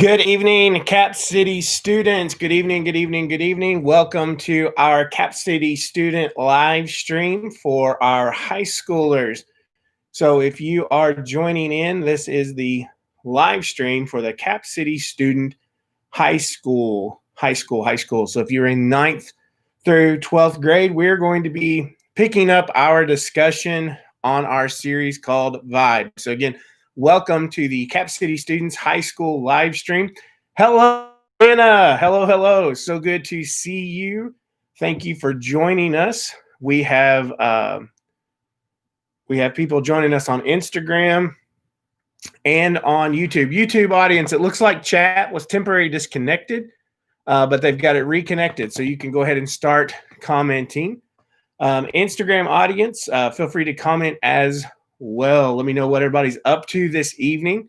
Good evening, CapCity students. Good evening, good evening, good evening. Welcome to our CapCity student live stream for our high schoolers. So if you are joining in, this is the live stream for the CapCity student high school. So if you're in 9th through 12th grade, we're going to be picking up our discussion on our series called Vibe. So again, welcome to the CapCity Students High School live stream. Hello, Anna. Hello. So good to see you. Thank you for joining us. We have people joining us on Instagram and on YouTube. YouTube audience, it looks like chat was temporarily disconnected, but they've got it reconnected. So you can go ahead and start commenting. Instagram audience, feel free to comment as well. Let me know what everybody's up to this evening,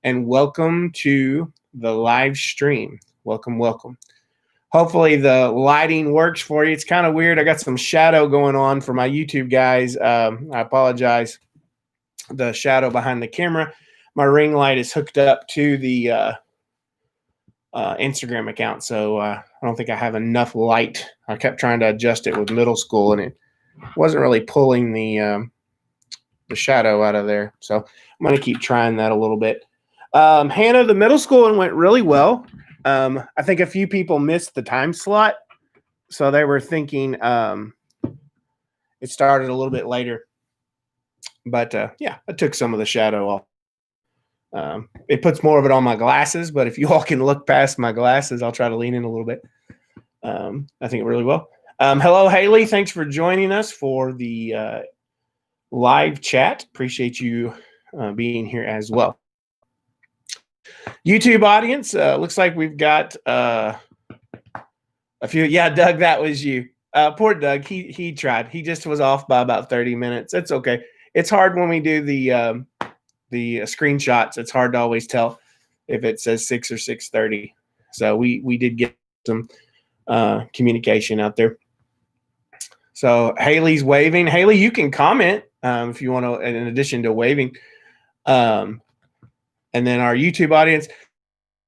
and welcome to the live stream. Welcome. Hopefully the lighting works for you. It's kind of weird. I got some shadow going on for my YouTube guys. I apologize. The shadow behind the camera. My ring light is hooked up to the Instagram account, so I don't think I have enough light. I kept trying to adjust it with middle school, and it wasn't really pulling the shadow out of there. So I'm going to keep trying that a little bit. Hannah, the middle school one went really well. I think a few people missed the time slot, so they were thinking it started a little bit later. But yeah, I took some of the shadow off. It puts more of it on my glasses, but if you all can look past my glasses, I'll try to lean in a little bit. I think it really well. Hello, Haley. Thanks for joining us for the live chat. Appreciate you being here as well. YouTube audience, looks like we've got a few. Yeah, Doug, that was you. Poor Doug. He tried. He just was off by about 30 minutes. It's okay. It's hard when we do the screenshots. It's hard to always tell if it says 6 or 6:30. So we did get some communication out there. So Haley's waving. Haley, you can comment if you want to, in addition to waving. And then our YouTube audience,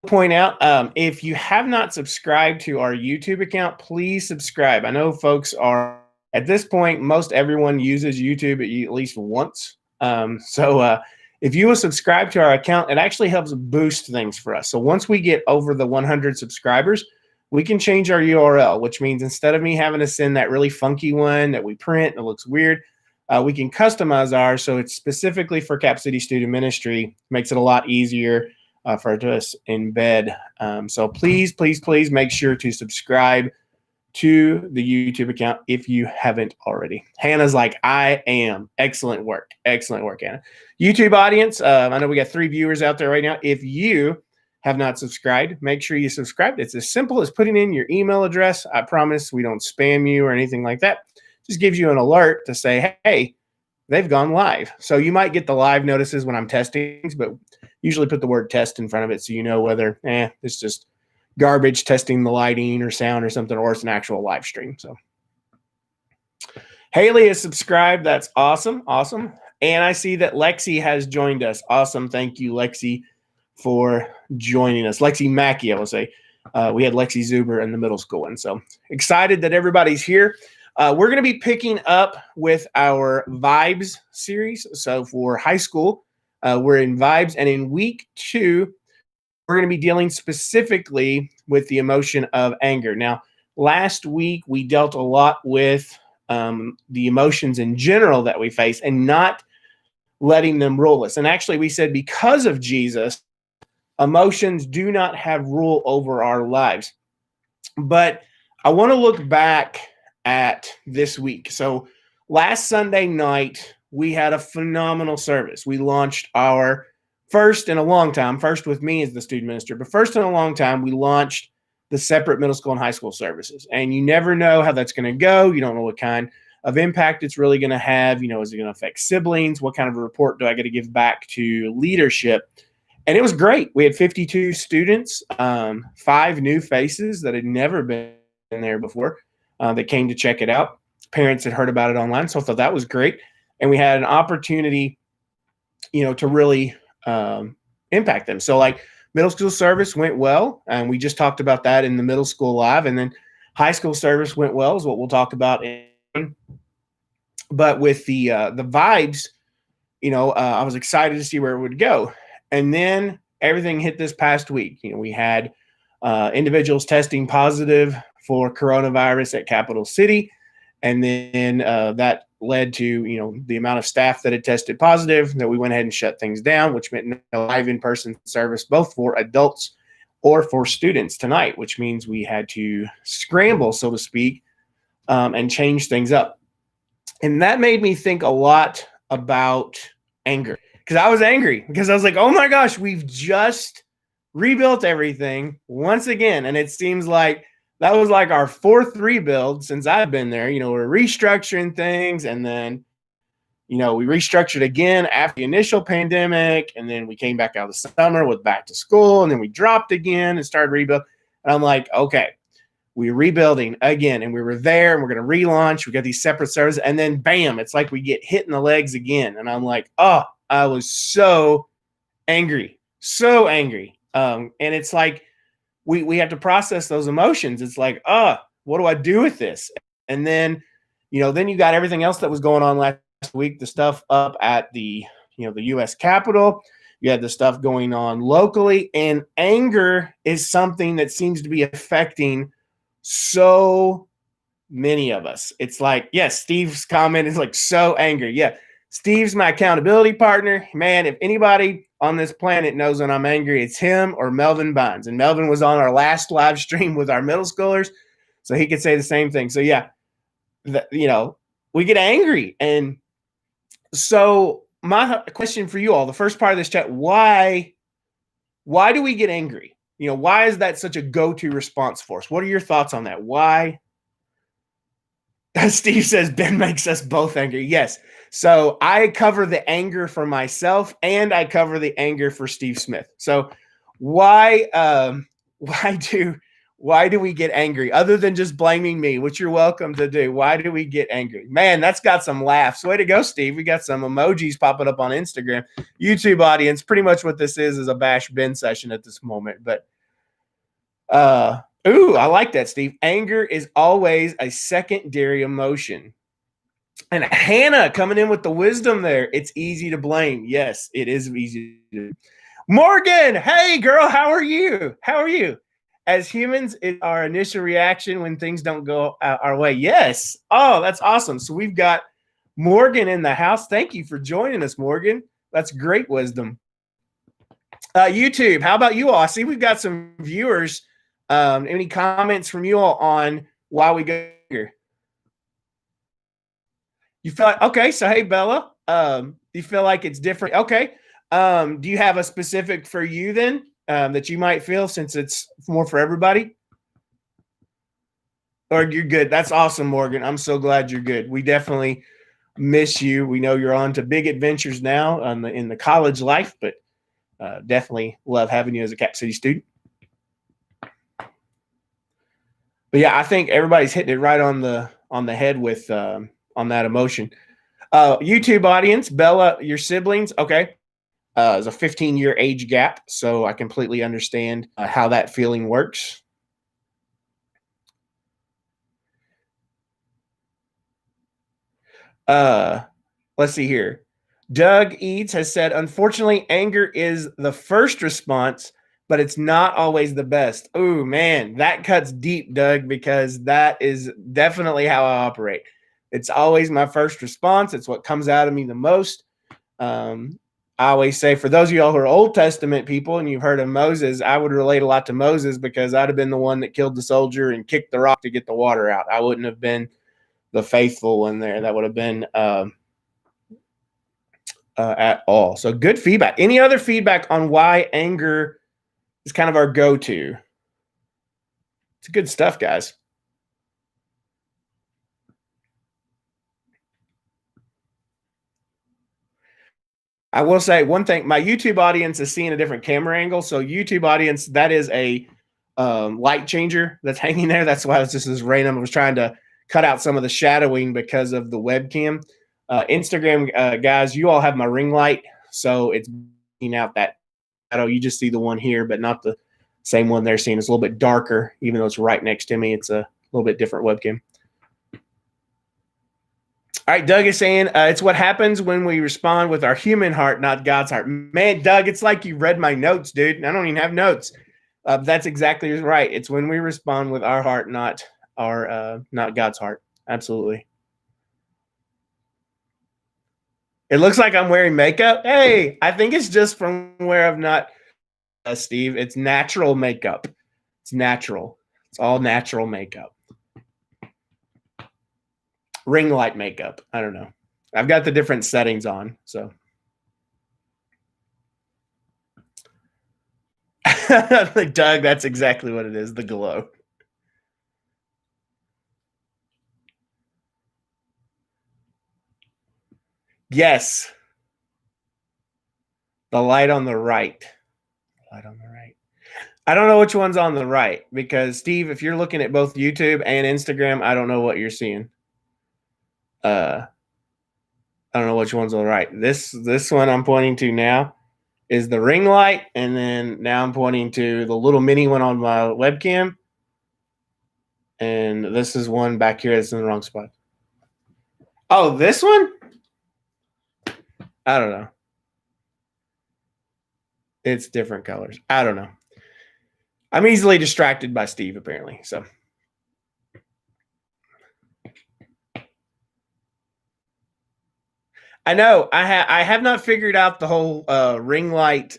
point out, if you have not subscribed to our YouTube account, please subscribe. I know folks are, at this point, most everyone uses YouTube at least once. So if you will subscribe to our account, it actually helps boost things for us. So once we get over the 100 subscribers, we can change our URL, which means instead of me having to send that really funky one that we print and it looks weird, we can customize ours so it's specifically for CapCity Student Ministry. Makes it a lot easier for us in embed. So please make sure to subscribe to the YouTube account if you haven't already. Hannah's like, I am. Excellent work, Hannah. YouTube audience, I know we got 3 viewers out there right now. If you have not subscribed, make sure you subscribe. It's as simple as putting in your email address. I promise we don't spam you or anything like that. Just gives you an alert to say, hey, they've gone live. So you might get the live notices when I'm testing, but usually put the word test in front of it so you know whether it's just garbage testing the lighting or sound or something, or it's an actual live stream. So Haley is subscribed. That's awesome. And I see that Lexi has joined us. Awesome. Thank you, Lexi, for joining us. Lexi Mackey, I will say. We had Lexi Zuber in the middle school one. So excited that everybody's here. We're going to be picking up with our Vibes series. So for high school, we're in Vibes. And in week 2, we're going to be dealing specifically with the emotion of anger. Now, last week, we dealt a lot with the emotions in general that we face and not letting them rule us. And actually, we said because of Jesus, emotions do not have rule over our lives. But I want to look back at this week. So last Sunday night, we had a phenomenal service. We launched our first in a long time, first with me as the student minister, but first in a long time, we launched the separate middle school and high school services. And you never know how that's going to go. You don't know what kind of impact it's really going to have. Is it going to affect siblings? What kind of a report do I get to give back to leadership? And it was great. We had 52 students, 5 new faces that had never been there before that came to check it out. Parents had heard about it online, so I thought that was great. And we had an opportunity, to really impact them. So like Middle school service went well, and we just talked about that in the middle school live, and then high school service went well is what we'll talk about. But with the vibes, I was excited to see where it would go, and then everything hit this past week. We had individuals testing positive for coronavirus at Capital City, and then that led to the amount of staff that had tested positive that we went ahead and shut things down, which meant no live in-person service both for adults or for students tonight, which means we had to scramble, so to speak, and change things up. And that made me think a lot about anger, because I was angry because I was like, oh my gosh, we've just rebuilt everything once again. And it seems like that was like our fourth rebuild since I've been there. We're restructuring things, and then we restructured again after the initial pandemic, and then we came back out of the summer with back to school, and then we dropped again and started rebuild. And I'm like, okay, we're rebuilding again, and we were there, and we're going to relaunch. We got these separate services, and then bam, it's like we get hit in the legs again. And I'm like, oh, I was so angry. And it's like we have to process those emotions. It's like, what do I do with this? And then, then you got everything else that was going on last week, the stuff up at the U.S. Capitol. You had the stuff going on locally, and anger is something that seems to be affecting so many of us. It's like, yes, Steve's comment is like, so angry. Yeah, Steve's my accountability partner. Man, if anybody on this planet knows when I'm angry, it's him or Melvin Bynes. And Melvin was on our last live stream with our middle schoolers, so he could say the same thing. So yeah, we get angry. And so my question for you all, the first part of this chat, why do we get angry? Why is that such a go-to response for us? What are your thoughts on that? Why? Steve says, Ben makes us both angry. Yes. So I cover the anger for myself, and I cover the anger for Steve Smith. So why do we get angry other than just blaming me, which you're welcome to do? Why do we get angry? Man, that's got some laughs. Way to go, Steve. We got some emojis popping up on Instagram. YouTube audience, pretty much what this is a Bash Ben session at this moment. But I like that, Steve. Anger is always a secondary emotion. And Hannah coming in with the wisdom there. It's easy to blame. Yes, it is easy to. Morgan, hey girl, how are you? As humans, it's our initial reaction when things don't go our way. Yes. Oh, that's awesome. So we've got Morgan in the house. Thank you for joining us, Morgan. That's great wisdom. YouTube, how about you all? I see we've got some viewers. Any comments from you all on why we go here? You feel like, okay, so hey, Bella, you feel like it's different? Okay. Do you have a specific for you then that you might feel, since it's more for everybody? Or you're good? That's awesome, Morgan. I'm so glad you're good. We definitely miss you. We know you're on to big adventures now in the college life, but definitely love having you as a CapCity student. But yeah, I think everybody's hitting it right on the head with on that emotion. YouTube audience, Bella, your siblings, okay. There's a 15-year age gap, so I completely understand how that feeling works. Let's see here. Doug Eads has said, unfortunately, anger is the first response, but it's not always the best. Oh, man, that cuts deep, Doug, because that is definitely how I operate. It's always my first response. It's what comes out of me the most. I always say, for those of y'all who are Old Testament people and you've heard of Moses, I would relate a lot to Moses because I'd have been the one that killed the soldier and kicked the rock to get the water out. I wouldn't have been the faithful one there. That would have been at all. So good feedback. Any other feedback on why anger is kind of our go-to? It's good stuff, guys. I will say one thing. My YouTube audience is seeing a different camera angle. So YouTube audience, that is a light changer that's hanging there. That's why it's just as random. I was trying to cut out some of the shadowing because of the webcam. Instagram guys, you all have my ring light, so it's bringing out that shadow. You just see the one here, but not the same one they're seeing. It's a little bit darker, even though it's right next to me. It's a little bit different webcam. All right, Doug is saying it's what happens when we respond with our human heart, not God's heart. Man, Doug, it's like you read my notes, dude. I don't even have notes. That's exactly right. It's when we respond with our heart, not God's heart. Absolutely. It looks like I'm wearing makeup. Hey, I think it's just from where I've not, Steve. It's natural makeup. It's natural. It's all natural makeup. Ring light makeup. I don't know. I've got the different settings on, so. Doug, that's exactly what it is, the glow. Yes. The light on the right. Light on the right. I don't know which one's on the right because, Steve, if you're looking at both YouTube and Instagram, I don't know what you're seeing. I don't know which one's on the right. This one I'm pointing to now is the ring light, and then now I'm pointing to the little mini one on my webcam. And this is one back here that's in the wrong spot. Oh, this one? I don't know. It's different colors. I don't know. I'm easily distracted by Steve, apparently. So. I know. I have not figured out the whole ring light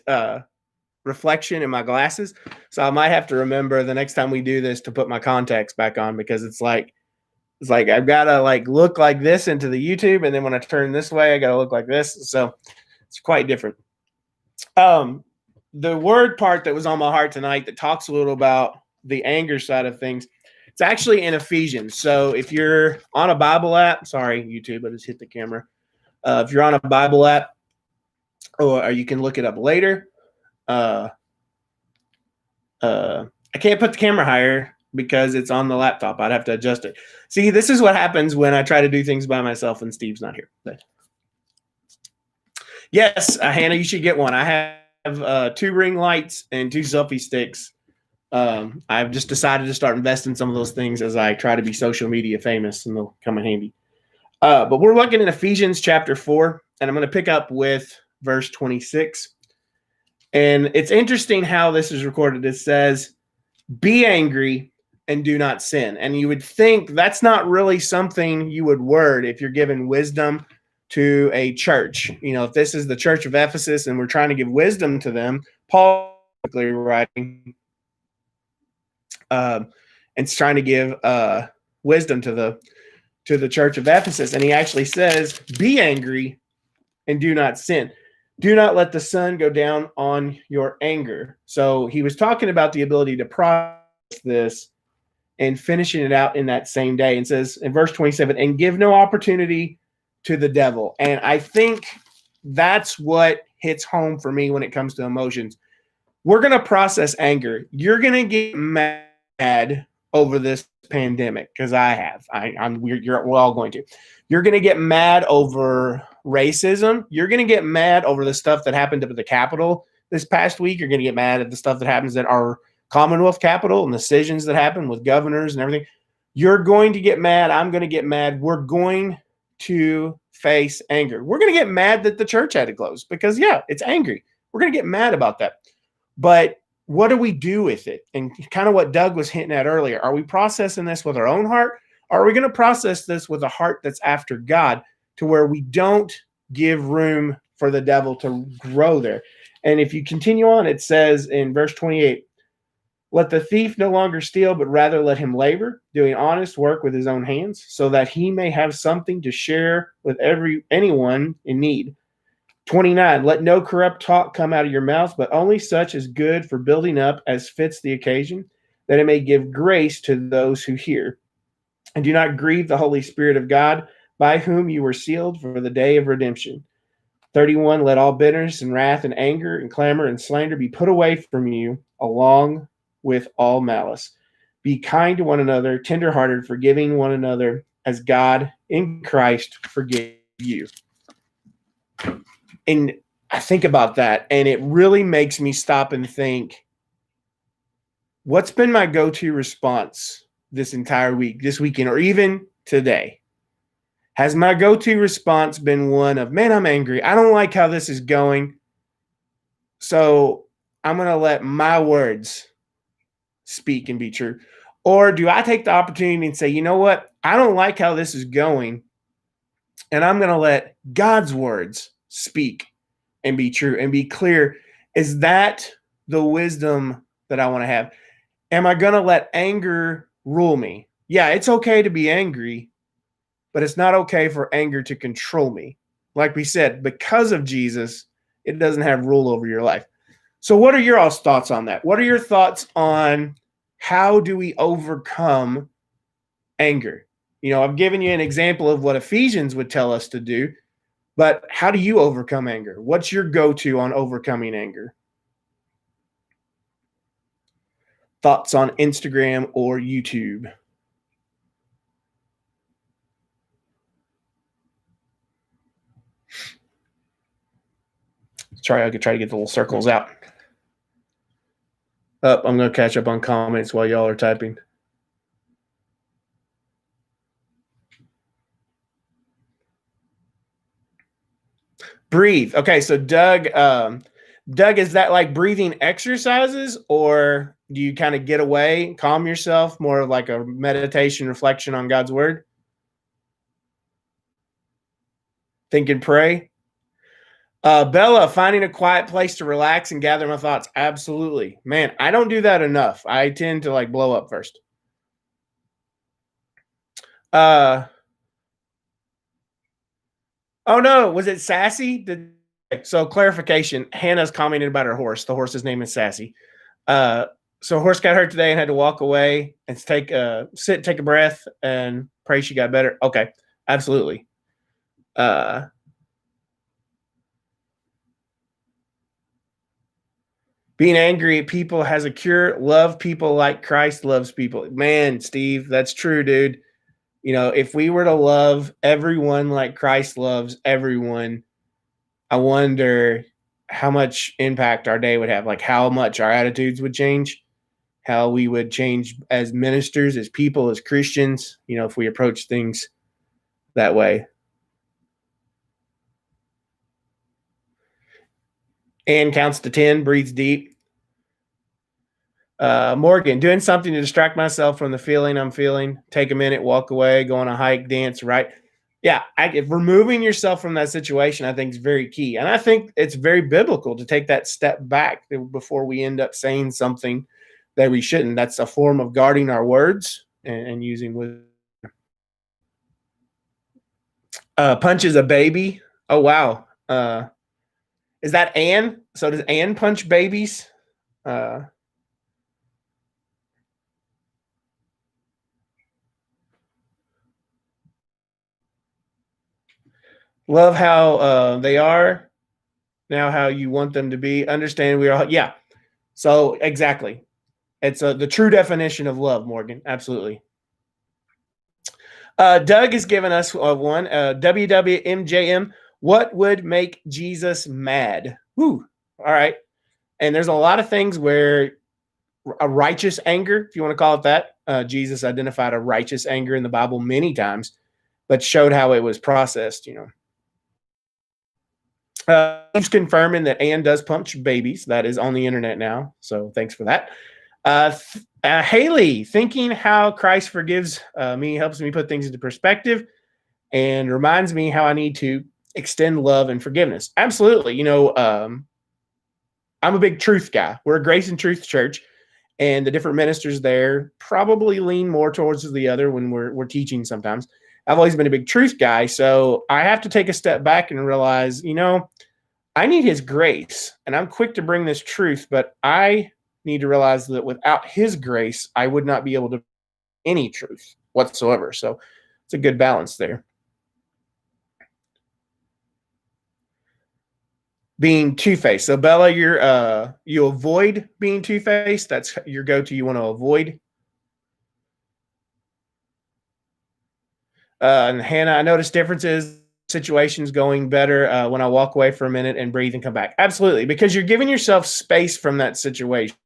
reflection in my glasses. So I might have to remember the next time we do this to put my contacts back on, because it's like I've got to like look like this into the YouTube, and then when I turn this way, I got to look like this. So it's quite different. The word part that was on my heart tonight that talks a little about the anger side of things, it's actually in Ephesians. So if you're on a Bible app, sorry, YouTube, I just hit the camera. If you're on a Bible app, or you can look it up later. I can't put the camera higher because it's on the laptop. I'd have to adjust it. See, this is what happens when I try to do things by myself and Steve's not here. But yes, Hannah, you should get one. I have 2 ring lights and 2 selfie sticks. I've just decided to start investing some of those things as I try to be social media famous, and they'll come in handy. But we're looking in Ephesians chapter 4, and I'm going to pick up with verse 26. And it's interesting how this is recorded. It says, be angry and do not sin. And you would think that's not really something you would word if you're giving wisdom to a church. You know, if this is the church of Ephesus and we're trying to give wisdom to them, Paul is writing and it's trying to give wisdom to the church of Ephesus. And he actually says, be angry and do not sin. Do not let the sun go down on your anger. So he was talking about the ability to process this and finishing it out in that same day. And says in verse 27, and give no opportunity to the devil. And I think that's what hits home for me when it comes to emotions. We're going to process anger. You're going to get mad over this pandemic, because I have. We're all going to. You're going to get mad over racism. You're going to get mad over the stuff that happened at the Capitol this past week. You're going to get mad at the stuff that happens at our Commonwealth Capitol and decisions that happen with governors and everything. You're going to get mad. I'm going to get mad. We're going to face anger. We're going to get mad that the church had to close because, yeah, it's angry. We're going to get mad about that. But what do we do with it? And kind of what Doug was hinting at earlier. Are we processing this with our own heart? Or are we going to process this with a heart that's after God, to where we don't give room for the devil to grow there? And if you continue on, it says in verse 28, let the thief no longer steal, but rather let him labor, doing honest work with his own hands, so that he may have something to share with anyone in need. 29, let no corrupt talk come out of your mouth, but only such as good for building up as fits the occasion, that it may give grace to those who hear. And do not grieve the Holy Spirit of God, by whom you were sealed for the day of redemption. 31, let all bitterness and wrath and anger and clamor and slander be put away from you, along with all malice. Be kind to one another, tenderhearted, forgiving one another, as God in Christ forgave you. And I think about that, and it really makes me stop and think, what's been my go-to response this entire week, this weekend, or even today? Has my go-to response been one of, man, I'm angry. I don't like how this is going. So I'm going to let my words speak and be true. Or do I take the opportunity and say, you know what? I don't like how this is going. And I'm going to let God's words speak and be true and be clear. Is that the wisdom that I want to have? Am I going to let anger rule me? Yeah, it's okay to be angry, but it's not okay for anger to control me. Like we said, because of Jesus, it doesn't have rule over your life. So what are your all's thoughts on that? What are your thoughts on how do we overcome anger? I've given you an example of what Ephesians would tell us to do, but how do you overcome anger? What's your go-to on overcoming anger? Thoughts on Instagram or YouTube? I could try to get the little circles out. I'm going to catch up on comments while y'all are typing. Breathe. Okay, so Doug, is that like breathing exercises, or do you kind of get away, calm yourself, more of like a meditation, reflection on God's word? Think and pray. Bella, finding a quiet place to relax and gather my thoughts. Absolutely. Man, I don't do that enough. I tend to like blow up first. Oh no, was it Sassy? So clarification, Hannah's commented about her horse. The horse's name is Sassy. So horse got hurt today and had to walk away and take a breath and pray she got better. Okay, absolutely. Being angry at people has a cure. Love people like Christ loves people. Man, Steve, that's true, dude. If we were to love everyone like Christ loves everyone, I wonder how much impact our day would have, like how much our attitudes would change, how we would change as ministers, as people, as Christians, if we approach things that way. Ann counts to 10, breathes deep. Morgan, doing something to distract myself from the feeling I'm feeling. Take a minute, walk away, go on a hike, dance, right? Yeah, if removing yourself from that situation, I think is very key. And I think it's very biblical to take that step back before we end up saying something that we shouldn't. That's a form of guarding our words and using wisdom. Punches a baby. Oh, wow. Is that Anne? So does Anne punch babies? Love how they are now, how you want them to be. Understand we are. Yeah. So exactly. It's the true definition of love, Morgan. Absolutely. Doug has given us one. WWMJM. What would make Jesus mad? Woo. All right. And there's a lot of things where a righteous anger, if you want to call it that, Jesus identified a righteous anger in the Bible many times, but showed how it was processed, Keeps confirming that Anne does punch babies. That is on the internet now. So thanks for that. Haley, thinking how Christ forgives me helps me put things into perspective and reminds me how I need to extend love and forgiveness. Absolutely. I'm a big truth guy. We're a grace and truth church, and the different ministers there probably lean more towards the other when we're teaching sometimes. I've always been a big truth guy, so I have to take a step back and realize, I need his grace, and I'm quick to bring this truth, but I need to realize that without his grace, I would not be able to any truth whatsoever. So it's a good balance there. Being two-faced. So Bella, you avoid being two-faced. That's your go-to. You want to avoid. And Hannah, I noticed differences situation's going better when I walk away for a minute and breathe and come back. Absolutely, because you're giving yourself space from that situation.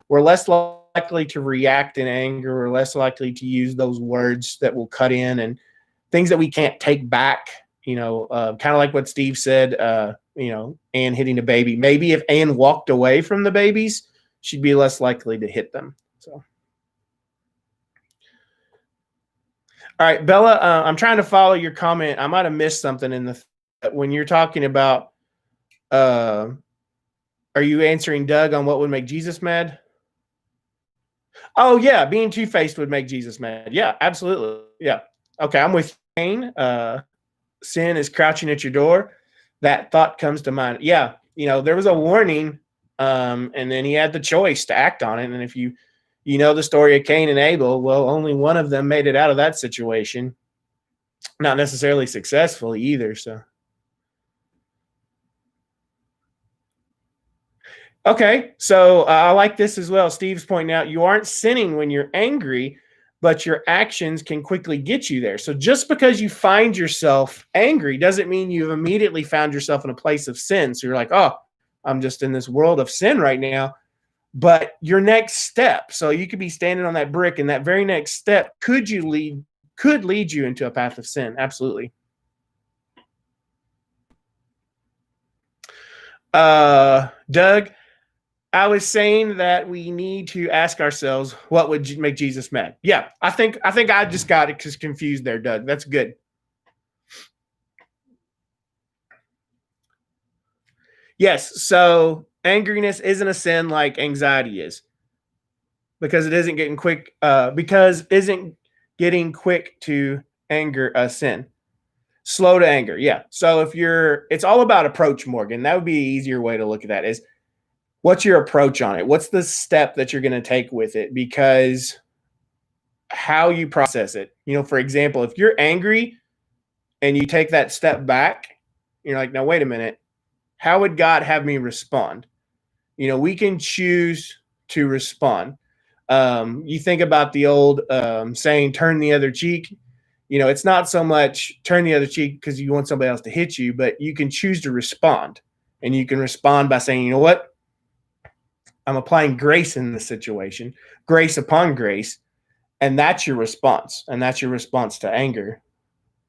We're less likely to react in anger. We're less likely to use those words that will cut in and things that we can't take back. Kind of like what Steve said, Anne hitting a baby. Maybe if Anne walked away from the babies, she'd be less likely to hit them. So, all right, Bella, I'm trying to follow your comment. I might have missed something when you're talking about, are you answering Doug on what would make Jesus mad? Oh, yeah, being two-faced would make Jesus mad. Yeah, absolutely. Yeah. Okay, I'm with Cain. Sin is crouching at your door. That thought comes to mind. Yeah, there was a warning, and then he had the choice to act on it. And if you know the story of Cain and Abel, well, only one of them made it out of that situation. Not necessarily successfully either, so. Okay, so I like this as well. Steve's pointing out you aren't sinning when you're angry, but your actions can quickly get you there. So just because you find yourself angry doesn't mean you've immediately found yourself in a place of sin. So you're like, oh, I'm just in this world of sin right now. But your next step, so you could be standing on that brick, and that very next step could lead you into a path of sin. Absolutely. Doug, I was saying that we need to ask ourselves, what would make Jesus mad? Yeah, I think I just got it confused there, Doug. That's good. Yes, so angriness isn't a sin like anxiety is, because it isn't getting quick. Because isn't getting quick to anger a sin. Slow to anger, yeah. So it's all about approach, Morgan. That would be an easier way to look at that. Is what's your approach on it? What's the step that you're going to take with it? Because how you process it. For example, if you're angry and you take that step back, you're like, now, wait a minute. How would God have me respond? We can choose to respond. You think about the old saying, turn the other cheek. It's not so much turn the other cheek because you want somebody else to hit you, but you can choose to respond. And you can respond by saying, you know what? I'm applying grace in this situation, grace upon grace. And that's your response. And that's your response to anger,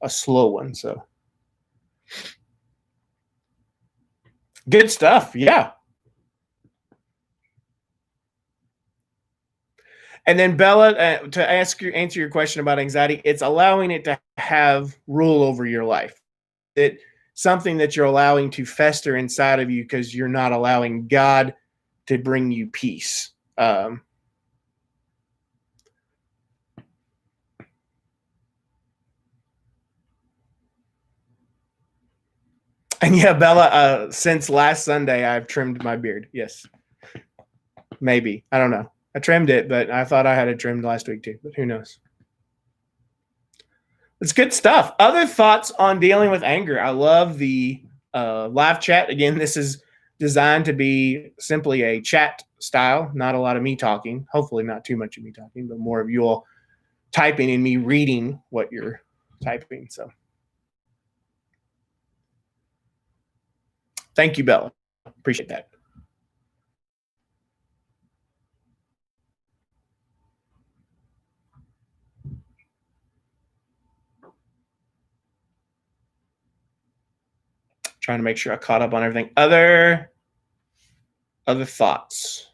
a slow one. So good stuff. Yeah. And then Bella, to answer your question about anxiety, it's allowing it to have rule over your life. It's something that you're allowing to fester inside of you because you're not allowing God to bring you peace. And yeah, Bella, since last Sunday, I've trimmed my beard. Yes. Maybe. I don't know. I trimmed it, but I thought I had it trimmed last week too, but who knows? It's good stuff. Other thoughts on dealing with anger? I love the live chat. Again, this is designed to be simply a chat style, not a lot of me talking. Hopefully not too much of me talking, but more of you all typing and me reading what you're typing. So thank you, Bella. Appreciate that. Trying to make sure I caught up on everything. Other thoughts?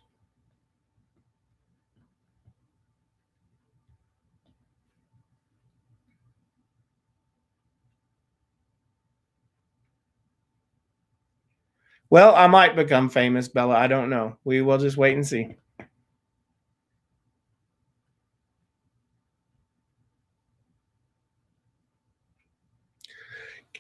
Well, I might become famous, Bella. I don't know. We will just wait and see.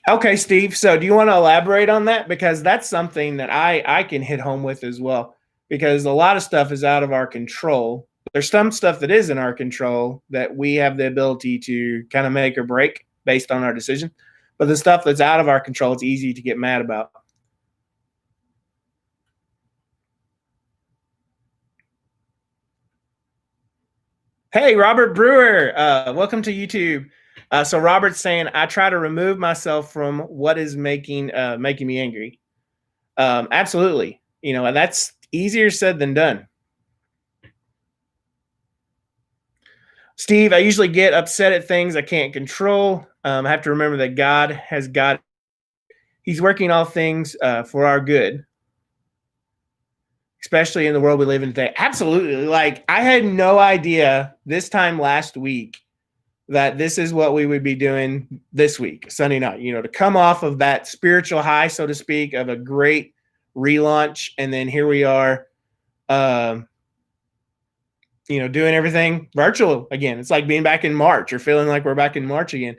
Okay, Steve. So do you want to elaborate on that? Because that's something that I can hit home with as well. Because a lot of stuff is out of our control. There's some stuff that is in our control that we have the ability to kind of make or break based on our decision. But the stuff that's out of our control, it's easy to get mad about. Hey, Robert Brewer. Welcome to YouTube. So Robert's saying, I try to remove myself from what is making me angry. Absolutely. And that's easier said than done. Steve, I usually get upset at things I can't control. I have to remember that God has got, He's working all things for our good, especially in the world we live in today. Absolutely. Like, I had no idea this time last week that this is what we would be doing this week, Sunday night, to come off of that spiritual high, so to speak, of a great relaunch. And then here we are, doing everything virtual again. It's like being back in March or feeling like we're back in March again.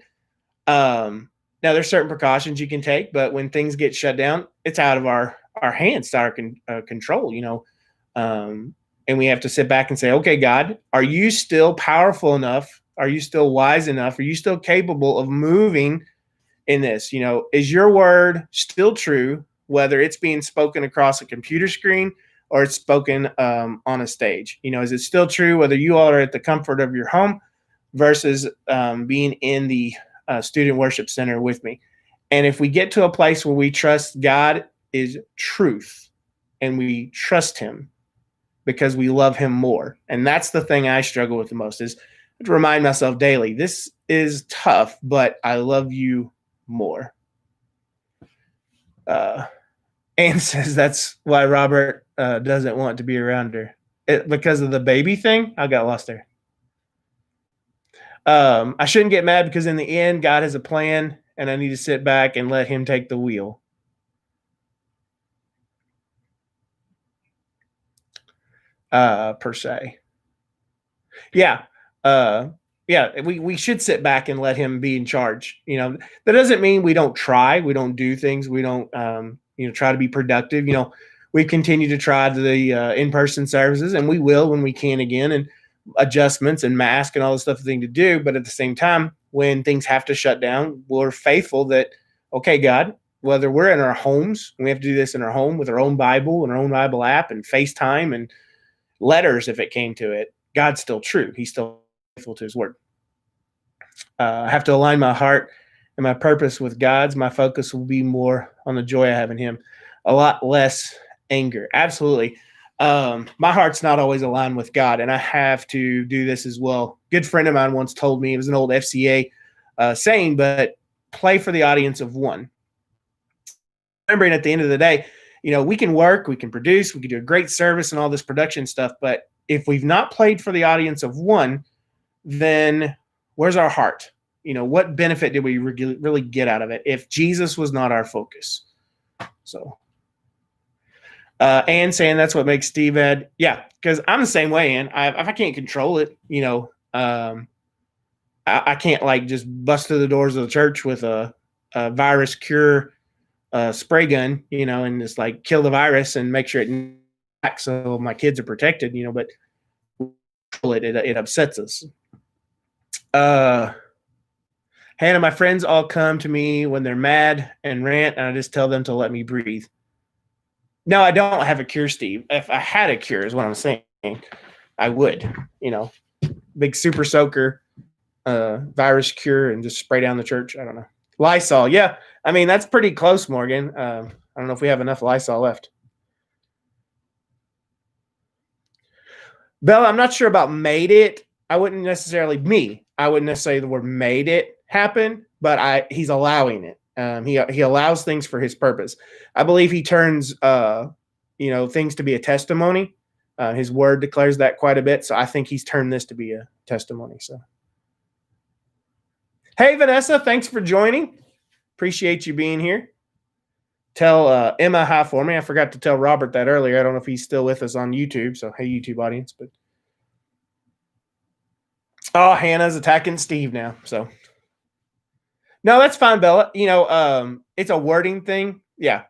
Now there's certain precautions you can take, but when things get shut down, it's out of our hands, to our control, and we have to sit back and say, okay, God, are you still powerful enough? Are you still wise enough? Are you still capable of moving in this? Is your word still true, whether it's being spoken across a computer screen or it's spoken on a stage? Is it still true whether you all are at the comfort of your home versus being in the student worship center with me? And if we get to a place where we trust God is truth and we trust him because we love him more, and that's the thing I struggle with the most, is to remind myself daily, this is tough, but I love you more. Anne says that's why Robert doesn't want to be around her. Because of the baby thing? I got lost there. I shouldn't get mad because in the end, God has a plan, and I need to sit back and let him take the wheel. Per se. Yeah. We should sit back and let him be in charge. That doesn't mean we don't try, we don't do things, we don't try to be productive. We continue to try the in-person services, and we will when we can again, and adjustments and mask and all the stuff thing to do. But at the same time, when things have to shut down, we're faithful that, okay, God, whether we're in our homes, we have to do this in our home with our own Bible and our own Bible app and FaceTime and letters, if it came to it, God's still true. He's still faithful to his word. I have to align my heart and my purpose with God's. My focus will be more on the joy I have in him, a lot less anger. Absolutely. My heart's not always aligned with God, and I have to do this as well. A good friend of mine once told me, it was an old FCA saying, but play for the audience of one. Remembering at the end of the day, we can work, we can produce, we can do a great service and all this production stuff, but if we've not played for the audience of one, then where's our heart? What benefit did we really get out of it if Jesus was not our focus? So, Ann saying that's what makes Steve Ed. Yeah, because I'm the same way, Ann. If I can't control it, I can't like just bust through the doors of the church with a virus cure spray gun, and just like kill the virus and make sure it back so my kids are protected, but it upsets us. Hannah, my friends all come to me when they're mad and rant, and I just tell them to let me breathe. No, I don't have a cure, Steve. If I had a cure, is what I'm saying, I would, big super soaker, virus cure, and just spray down the church. I don't know. Lysol. Yeah. I mean, that's pretty close, Morgan. I don't know if we have enough Lysol left. Bella, I'm not sure about made it. I wouldn't necessarily say the word made it happen, but he's allowing it. He allows things for his purpose. I believe he turns, things to be a testimony. His word declares that quite a bit. So I think he's turned this to be a testimony. So, hey, Vanessa, thanks for joining. Appreciate you being here. Tell Emma hi for me. I forgot to tell Robert that earlier. I don't know if he's still with us on YouTube. So, hey, YouTube audience. But Hannah's attacking Steve now. So, no, that's fine, Bella. It's a wording thing. Yeah.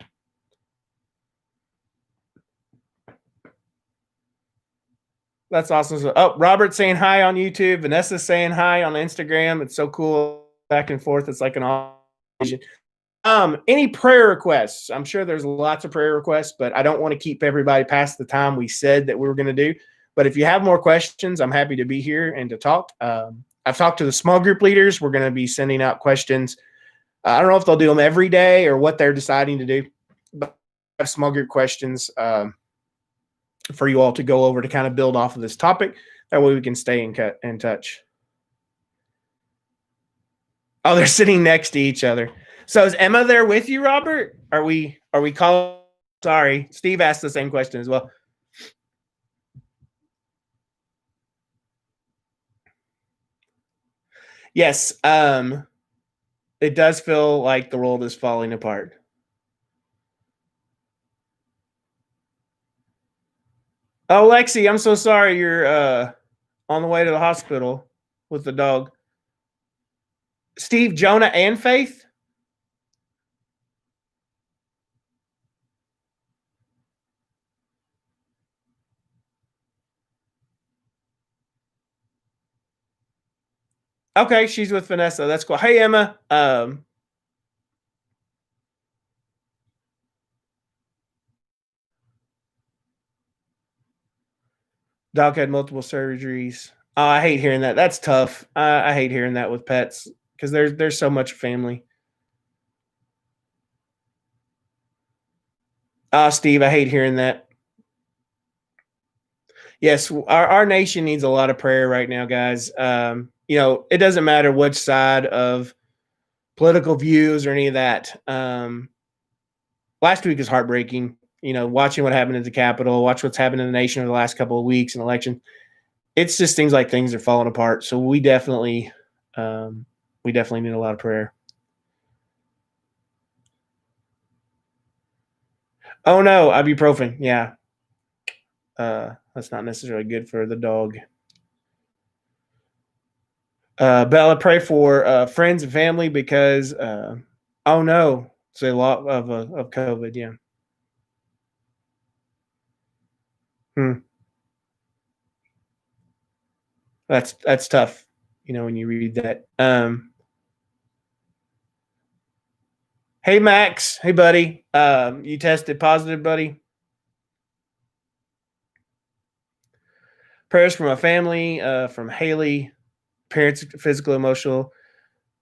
That's awesome. So, Robert's saying hi on YouTube. Vanessa's saying hi on Instagram. It's so cool. Back and forth. It's like an awesome. Any prayer requests? I'm sure there's lots of prayer requests, but I don't want to keep everybody past the time we said that we were going to do. But if you have more questions, I'm happy to be here and to talk. I've talked to the small group leaders. We're going to be sending out questions. I don't know if they'll do them every day or what they're deciding to do, but I have small group questions for you all to go over to kind of build off of this topic. That way we can stay in touch. Oh, they're sitting next to each other. So is Emma there with you, Robert? Are we calling? Sorry, Steve asked the same question as well. Yes, it does feel like the world is falling apart. Oh, Lexi, I'm so sorry you're on the way to the hospital with the dog. Steve, Jonah, and Faith? Okay, she's with Vanessa. That's cool. Hey, Emma. Dog had multiple surgeries. Oh, I hate hearing that. That's tough. I hate hearing that with pets because there's so much family. Steve, I hate hearing that. Yes, our nation needs a lot of prayer right now, guys. It doesn't matter which side of political views or any of that. Last week was heartbreaking. Watching what happened at the Capitol, watch what's happened in the nation over the last couple of weeks in election. It's just things like things are falling apart. So we definitely need a lot of prayer. Oh no, ibuprofen. Yeah. That's not necessarily good for the dog. Bella, pray for friends and family because oh no, it's a lot of COVID. Yeah. That's tough. When you read that. Hey Max, hey buddy. You tested positive, buddy. Prayers for my family, from Haley, parents, physical, emotional.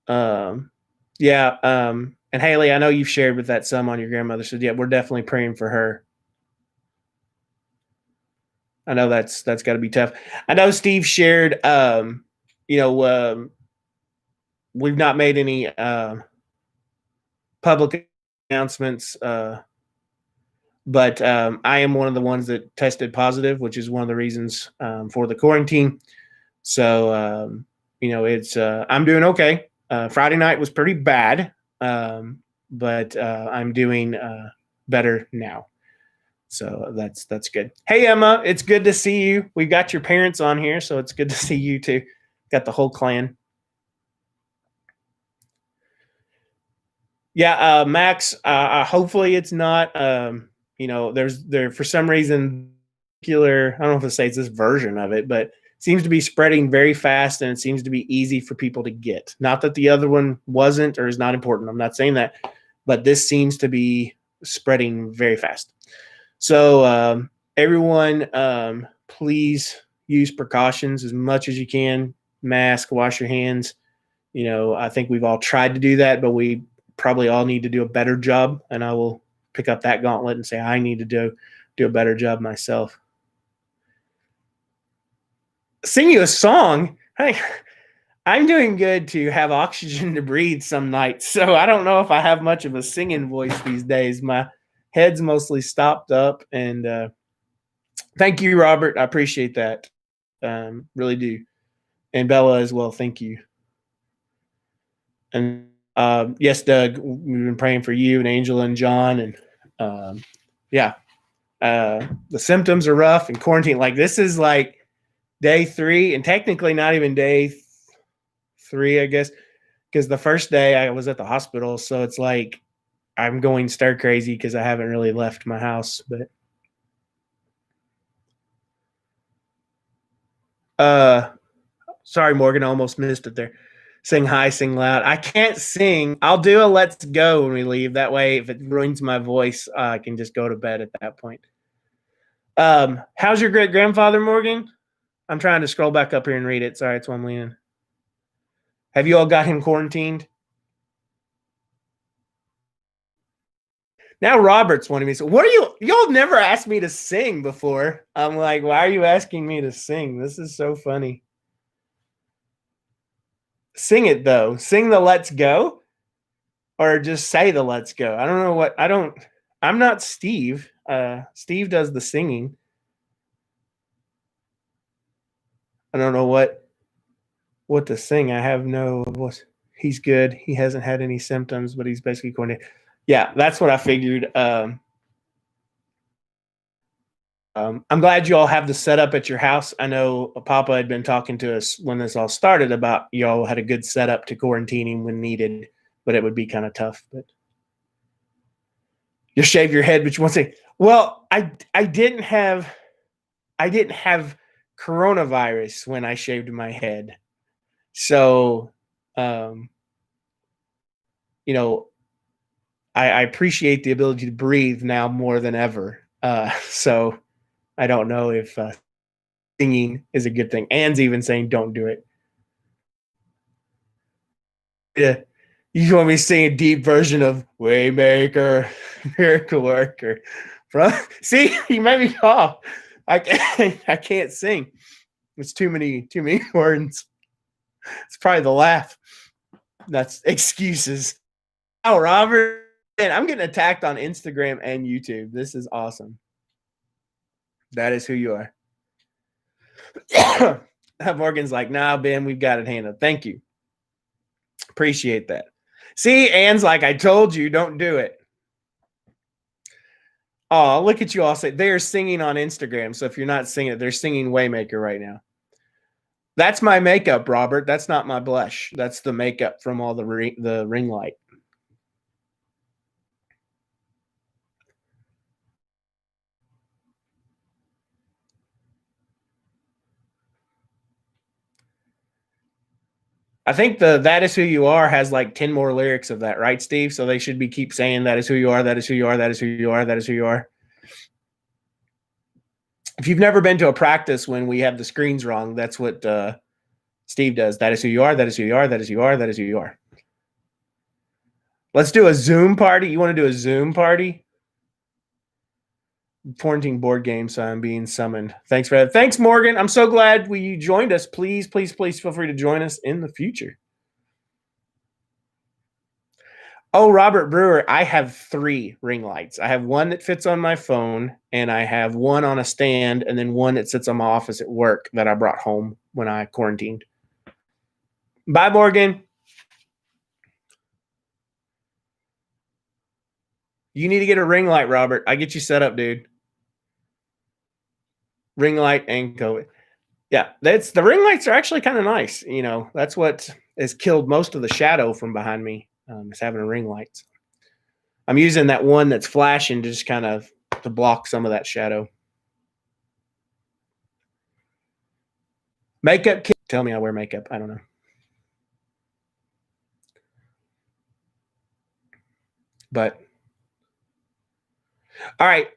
Yeah. And Haley, I know you've shared with that some on your grandmother. So yeah, we're definitely praying for her. I know that's got to be tough. I know Steve shared. We've not made any public announcements, but I am one of the ones that tested positive, which is one of the reasons for the quarantine. So it's I'm doing okay. Friday night was pretty bad, but I'm doing better now. So that's good. Hey Emma, it's good to see you. We've got your parents on here, so it's good to see you too. Got the whole clan. Yeah, Max. Hopefully it's not. There's for some reason particular. I don't know if it says this version of it, but seems to be spreading very fast, and it seems to be easy for people to get. Not that the other one wasn't or is not important. I'm not saying that, but this seems to be spreading very fast. So everyone, please use precautions as much as you can. Mask, wash your hands. I think we've all tried to do that, but we probably all need to do a better job. And I will pick up that gauntlet and say I need to do a better job myself. Sing you a song. Hey, I'm doing good to have oxygen to breathe some nights. So I don't know if I have much of a singing voice these days. My head's mostly stopped up. And thank you, Robert. I appreciate that. Really do. And Bella as well. Thank you. And yes, Doug, we've been praying for you and Angela and John. And yeah, the symptoms are rough and quarantine. Like this is like day 3 and technically not even day 3, I guess, because the first day I was at the hospital. So it's like I'm going stir crazy because I haven't really left my house. But sorry, Morgan, I almost missed it there. Sing high, sing loud. I can't sing. I'll do a let's go when we leave. That way, if it ruins my voice, I can just go to bed at that point. How's your great grandfather, Morgan? I'm trying to scroll back up here and read it. Sorry, it's one leaning. Have you all got him quarantined? Now Robert's wanting me to. What are you? Y'all never asked me to sing before. I'm like, why are you asking me to sing? This is so funny. Sing it though. Sing the "Let's Go," or just say the "Let's Go." I don't know what. I don't. I'm not Steve. Steve does the singing. I don't know what to sing. I have no. He's good. He hasn't had any symptoms, but he's basically quarantined. Yeah, that's what I figured. I'm glad you all have the setup at your house. I know Papa had been talking to us when this all started about y'all had a good setup to quarantining when needed, but it would be kind of tough. But you shave your head, but you won't say, "Well, I didn't have coronavirus when I shaved my head." So, um, you know, I appreciate the ability to breathe now more than ever. So I don't know if singing is a good thing. Anne's even saying, "Don't do it." Yeah, you want me to sing a deep version of "Waymaker, Miracle Worker"? From see, you made me cough. I can't sing. It's too many words. It's probably the laugh. That's excuses. Oh, Robert, man, I'm getting attacked on Instagram and YouTube. This is awesome. That is who you are. Morgan's like, nah, Ben, we've got it handled. Thank you. Appreciate that. See, Anne's like, I told you, don't do it. Oh, look at you all say they're singing on Instagram. So if you're not singing it, they're singing Waymaker right now. That's my makeup, Robert. That's not my blush. That's the makeup from all the ring light. I think the "That Is Who You Are" has like 10 more lyrics of that, right, Steve? So they should be keep saying "That is who you are, that is who you are, that is who you are, that is who you are." If you've never been to a practice when we have the screens wrong, that's what Steve does. That is who you are, that is who you are, that is who you are, that is who you are. Let's do a Zoom party. You want to do a Zoom party? Quarantine board game, so I'm being summoned. Thanks for that. Thanks, Morgan. I'm so glad you joined us. Please, please, please feel free to join us in the future. Oh, Robert Brewer, I have 3 ring lights. I have one that fits on my phone, and I have one on a stand, and then one that sits on my office at work that I brought home when I quarantined. Bye, Morgan. You need to get a ring light, Robert. I get you set up, dude. Ring light and COVID. Yeah, the ring lights are actually kind of nice. You know, that's what has killed most of the shadow from behind me, is having a ring light. I'm using that one that's flashing to just kind of to block some of that shadow. Makeup kit. Tell me I wear makeup. I don't know. But all right.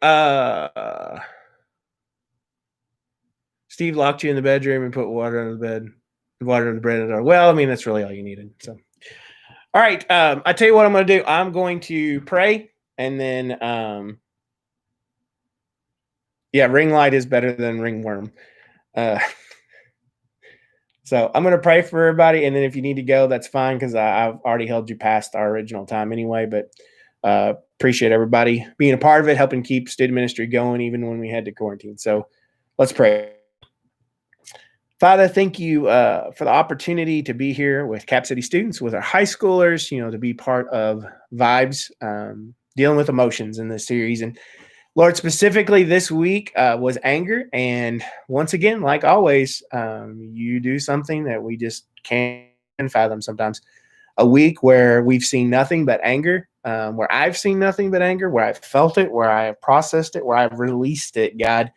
Steve locked you in the bedroom and put water under the bed, water under the bread. Well, I mean, that's really all you needed. So, all right. I tell you what I'm going to do. I'm going to pray, and then, yeah, ring light is better than ringworm. So I'm going to pray for everybody, and then if you need to go, that's fine because I've already held you past our original time anyway. But appreciate everybody being a part of it, helping keep student ministry going even when we had to quarantine. So let's pray. Father, thank you for the opportunity to be here with CapCity students, with our high schoolers, to be part of Vibes, dealing with emotions in this series. And Lord, specifically this week was anger. And once again, like always, you do something that we just can't fathom sometimes. A week where we've seen nothing but anger, where I've seen nothing but anger, where I've felt it, where I have processed it, where I've released it, God.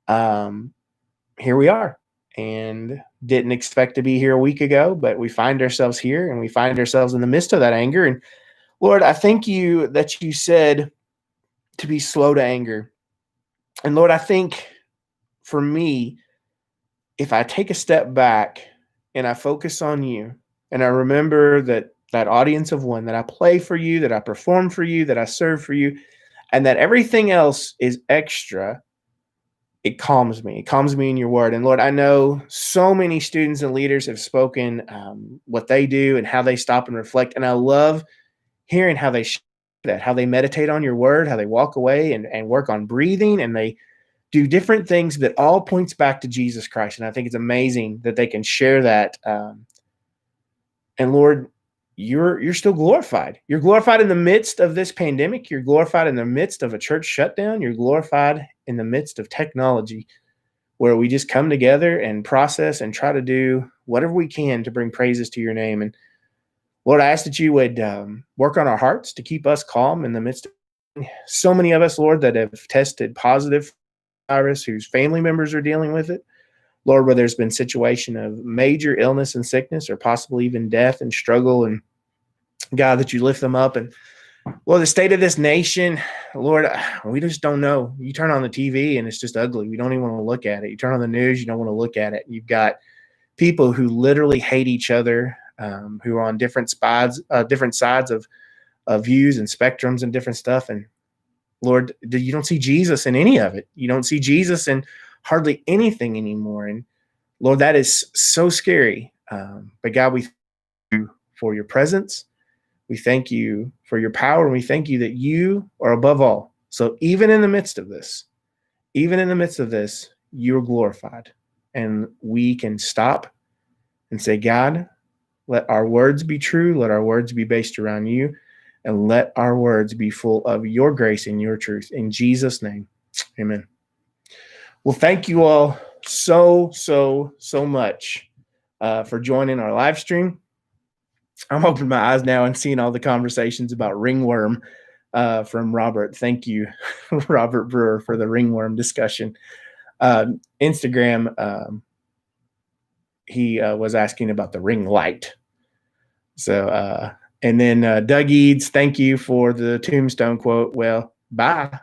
Here we are. And didn't expect to be here a week ago, but we find ourselves here, and we find ourselves in the midst of that anger. And Lord, I thank you that you said to be slow to anger. And Lord, I think for me, if I take a step back and I focus on you And I remember that audience of one, that I play for you, that I perform for you, that I serve for you, and that everything else is extra. It calms me. It calms me in your word. And Lord, I know so many students and leaders have spoken what they do and how they stop and reflect. And I love hearing how they that, how they meditate on your word, how they walk away and work on breathing, and they do different things that all points back to Jesus Christ. And I think it's amazing that they can share that. And Lord, you're still glorified. You're glorified in the midst of this pandemic. You're glorified in the midst of a church shutdown. You're glorified in the midst of technology, where we just come together and process and try to do whatever we can to bring praises to your name. And Lord, I ask that you would work on our hearts to keep us calm in the midst of so many of us, Lord, that have tested positive for the virus, whose family members are dealing with it. Lord, where there's been situation of major illness and sickness, or possibly even death and struggle, and God, that you lift them up. And Lord, the state of this nation, Lord, we just don't know. You turn on the TV and it's just ugly. We don't even want to look at it. You turn on the news, you don't want to look at it. You've got people who literally hate each other, who are on different sides of views and spectrums and different stuff. And Lord, you don't see Jesus in any of it. You don't see Jesus in hardly anything anymore. And Lord, that is so scary. But God, we thank you for your presence. We thank you for your power, and we thank you that you are above all. So even in the midst of this, you are glorified. And we can stop and say, God, let our words be true. Let our words be based around you. And let our words be full of your grace and your truth. In Jesus' name, amen. Well, thank you all so much for joining our live stream. I'm opening my eyes now and seeing all the conversations about ringworm from Robert. Thank you, Robert Brewer, for the ringworm discussion. Instagram, he was asking about the ring light. So, and then Doug Eads, thank you for the tombstone quote. Well, bye.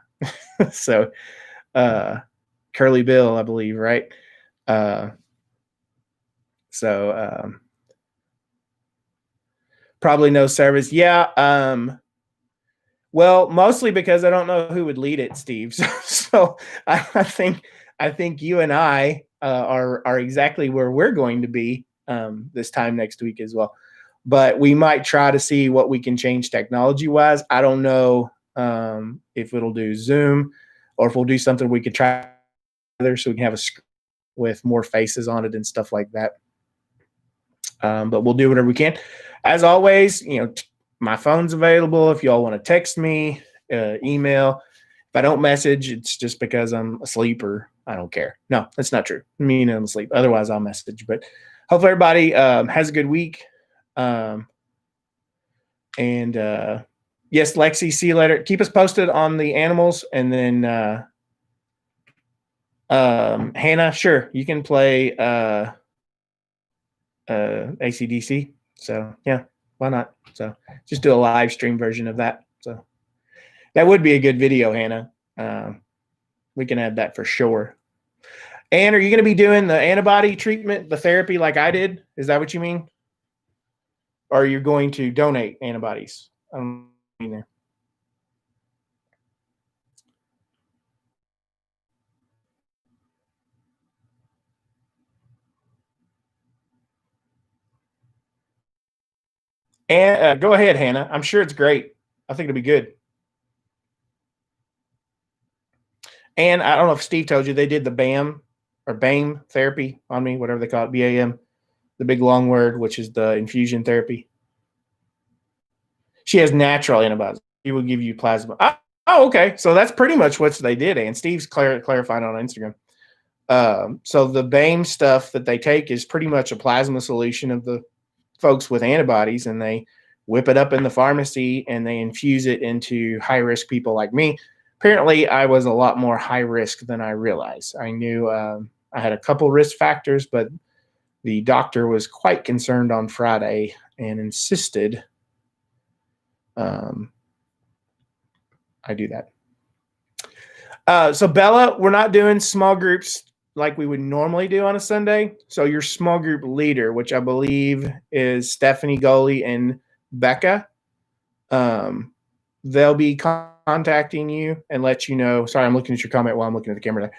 So, Curly Bill, I believe, right? Probably no service. Yeah. Well, mostly because I don't know who would lead it, Steve. So I think you and I are exactly where we're going to be this time next week as well. But we might try to see what we can change technology-wise. I don't know if it'll do Zoom, or if we'll do something we could try together so we can have a screen with more faces on it and stuff like that. But we'll do whatever we can. As always, my phone's available if y'all want to text me, email. If I don't message, it's just because I'm asleep or I don't care. No, that's not true. I mean, I'm asleep. Otherwise, I'll message. But hopefully everybody has a good week. And yes, Lexi, see you later. Keep us posted on the animals. And then Hannah, sure, you can play AC/DC. So yeah, why not? So just do a live stream version of that. So that would be a good video, Hannah. We can add that for sure. And are you going to be doing the antibody treatment, the therapy like I did? Is that what you mean? Or are you going to donate antibodies? I don't mean there. And go ahead, Hannah. I'm sure it's great. I think it'll be good. And I don't know if Steve told you, they did the BAM or BAM therapy on me, whatever they call it, BAM, the big long word, which is the infusion therapy. She has natural antibodies. He will give you plasma. Oh, okay. So that's pretty much what they did. And Steve's clarified on Instagram. So the BAM stuff that they take is pretty much a plasma solution of the folks with antibodies, and they whip it up in the pharmacy and they infuse it into high-risk people like me. Apparently, I was a lot more high risk than I realized. I knew I had a couple risk factors, but the doctor was quite concerned on Friday and insisted I do that. So Bella, we're not doing small groups like we would normally do on a Sunday. So your small group leader, which I believe is Stephanie Goley and Becca, um, they'll be contacting you and let you know. Sorry, I'm looking at your comment while I'm looking at the camera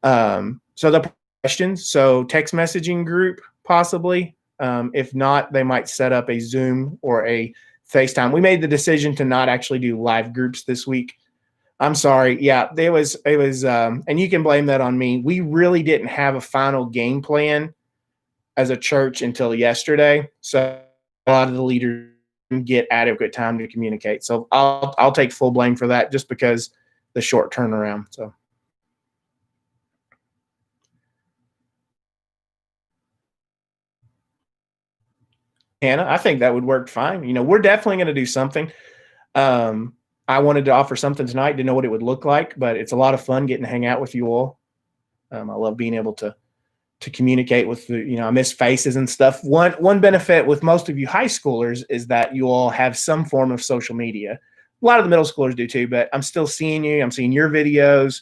there. So the questions, so text messaging group possibly. If not, they might set up a Zoom or a FaceTime. We made the decision to not actually do live groups this week. I'm sorry. Yeah, it was, and you can blame that on me. We really didn't have a final game plan as a church until yesterday. So a lot of the leaders didn't get adequate time to communicate. So I'll take full blame for that just because the short turnaround. So Hannah, I think that would work fine. We're definitely going to do something. Um, I wanted to offer something tonight, didn't know what it would look like, but it's a lot of fun getting to hang out with you all. I love being able to communicate with I miss faces and stuff. One benefit with most of you high schoolers is that you all have some form of social media. A lot of the middle schoolers do too, but I'm still seeing you. I'm seeing your videos.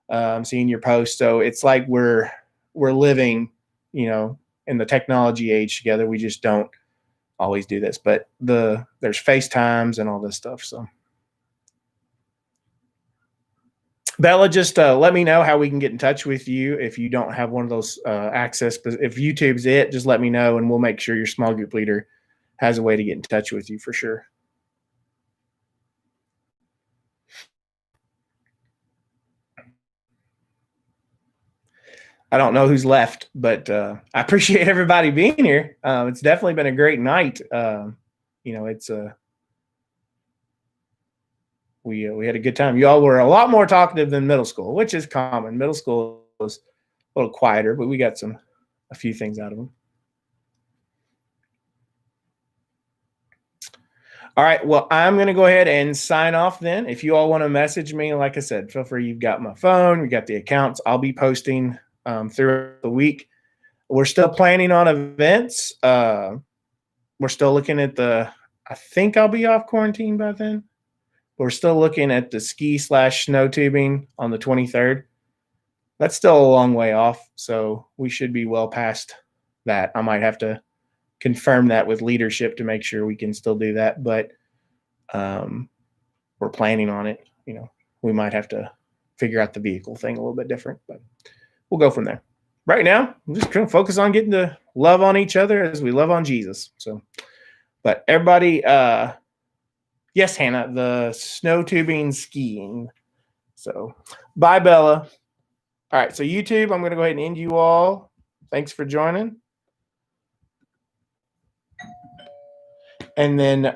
I'm seeing your posts. So it's like we're living, in the technology age together. We just don't always do this, but there's FaceTimes and all this stuff. So Bella, just let me know how we can get in touch with you if you don't have one of those access. But if YouTube's it, just let me know and we'll make sure your small group leader has a way to get in touch with you for sure. I don't know who's left, but I appreciate everybody being here. It's definitely been a great night. It's we had a good time. Y'all were a lot more talkative than middle school, which is common. Middle school was a little quieter, but we got a few things out of them. All right. Well, I'm going to go ahead and sign off then. If you all want to message me, like I said, feel free. You've got my phone. We got the accounts. I'll be posting throughout the week. We're still planning on events. We're still looking at I think I'll be off quarantine by then. We're still looking at the ski/snow tubing on the 23rd. That's still a long way off. So we should be well past that. I might have to confirm that with leadership to make sure we can still do that. But we're planning on it. We might have to figure out the vehicle thing a little bit different, but we'll go from there. Right now, I'm just going to focus on getting to love on each other as we love on Jesus. So, but everybody, yes, Hannah, the snow tubing skiing. So, bye, Bella. All right. So, YouTube, I'm going to go ahead and end you all. Thanks for joining. And then